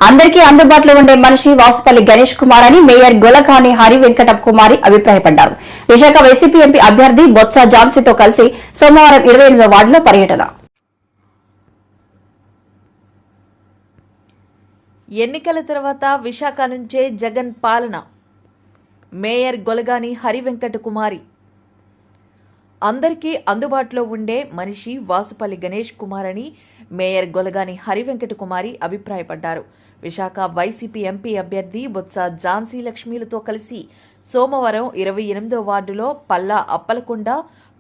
అందరికీ అందుబాటులో ఉండే మనిషి వాసుపల్లి గణేష్ కుమార్ అని మేయర్ గొలగాని హరి వెంకట కుమారి అభిప్రాయపడ్డారు. విశాఖ వైసీపీ ఎంపీ అభ్యర్థి బొత్స ఝాన్సీతో కలిసి సోమవారం 28వ వార్డులో పర్యటన. ఎన్నికల తర్వాత విశాఖ నుంచే జగన్ పాలన. మేయర్ గొలగాని హరి వెంకట కుమారి. అందరికీ అందుబాటులో ఉండే మనిషి వాసుపల్లి గణేష్ కుమార్ అని మేయర్ గొలగాని హరి వెంకట కుమారి అభిప్రాయపడ్డారు. విశాఖ వైసీపీ ఎంపీ అభ్యర్థి బొత్స ఝాన్సీ లక్ష్మీలతో కలిసి సోమవారం 28వ వార్డులో పల్లా అప్పలకొండ,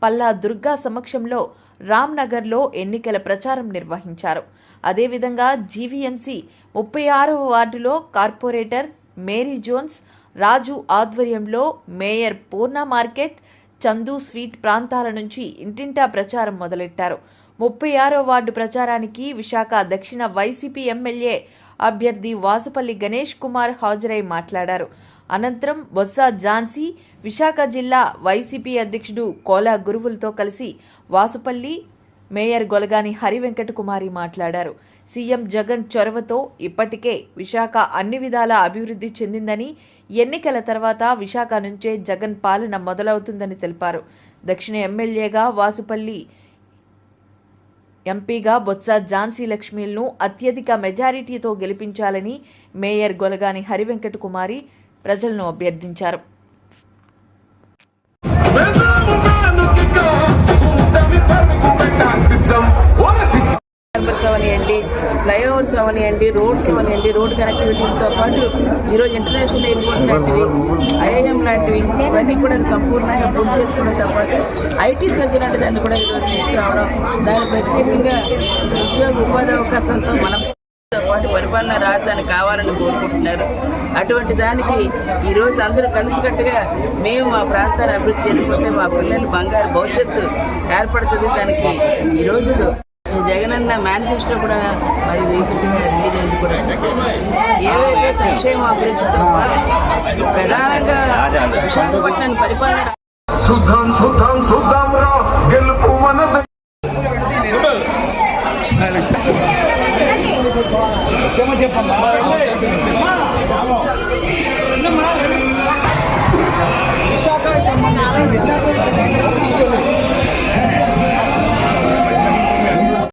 పల్లా దుర్గా సమక్షంలో రామ్నగర్లో ఎన్నికల ప్రచారం నిర్వహించారు. అదేవిధంగా జీవీఎంసీ 36వ వార్డులో కార్పొరేటర్ మేరీ జోన్స్ రాజు ఆధ్వర్యంలో మేయర్ పూర్ణ మార్కెట్, చందు స్వీట్ ప్రాంతాల నుంచి ఇంటింటా ప్రచారం మొదలెట్టారు. 36వ వార్డు ప్రచారానికి విశాఖ దక్షిణ వైసీపీ ఎమ్మెల్యే అభ్యర్థి వాసుపల్లి గణేష్ కుమార్ హాజరై మాట్లాడారు. అనంతరం బొత్స ఝాన్సీ, విశాఖ జిల్లా వైసీపీ అధ్యక్షుడు కోలా గురువులతో కలిసి వాసుపల్లి, మేయర్ గొలగాని హరి వెంకట కుమారి మాట్లాడారు. సీఎం జగన్ చొరవతో ఇప్పటికే విశాఖ అన్ని విధాలా అభివృద్ధి చెందిందని, ఎన్నికల తర్వాత విశాఖ నుంచే జగన్ పాలన మొదలవుతుందని తెలిపారు. దక్షిణ ఎమ్మెల్యేగా వాసుపల్లి, ఎంపీగా బొత్స ఝాన్సీ లక్ష్మీలను అత్యధిక మెజారిటీతో గెలిపించాలని మేయర్ గొలగాని హరి వెంకట కుమారి ప్రజలను అభ్యర్థించారు. అవనివ్వండి, ఫ్లైఓవర్స్ అవనివ్వండి, రోడ్స్ అవనివ్వండి, రోడ్ కనెక్టివిటీతో పాటు ఈరోజు ఇంటర్నేషనల్ ఎయిర్పోర్ట్ లాంటివి, ఐఐఎం లాంటివి ఇవన్నీ కూడా సంపూర్ణంగా పూర్తి చేసుకోవడంతో పాటు ఐటీ సర్జన్ లాంటి దాన్ని కూడా ఈరోజు తీసుకురావడం, దాని ప్రత్యేకంగా ఉద్యోగ ఉపాధి అవకాశాలతో మనం పాటు పరిపాలన రాజధాని కావాలని కోరుకుంటున్నారు. అటువంటి దానికి ఈరోజు అందరూ కలిసికట్టుగా మేము మా ప్రాంతాన్ని అభివృద్ధి చేసుకుంటే మా పిల్లలు బంగారు భవిష్యత్తు ఏర్పడుతుంది. దానికి ఈరోజు జగనన్న మేనిఫెస్టో కూడా మరి రీసెంట్గా రిలీజ్ అయింది కూడా చూసారు. ఏవైతే సంక్షేమ అభివృద్ధితో పాటు ప్రధానంగా విశాఖపట్నాన్ని పరిపాలన విశాఖ సంబంధించిన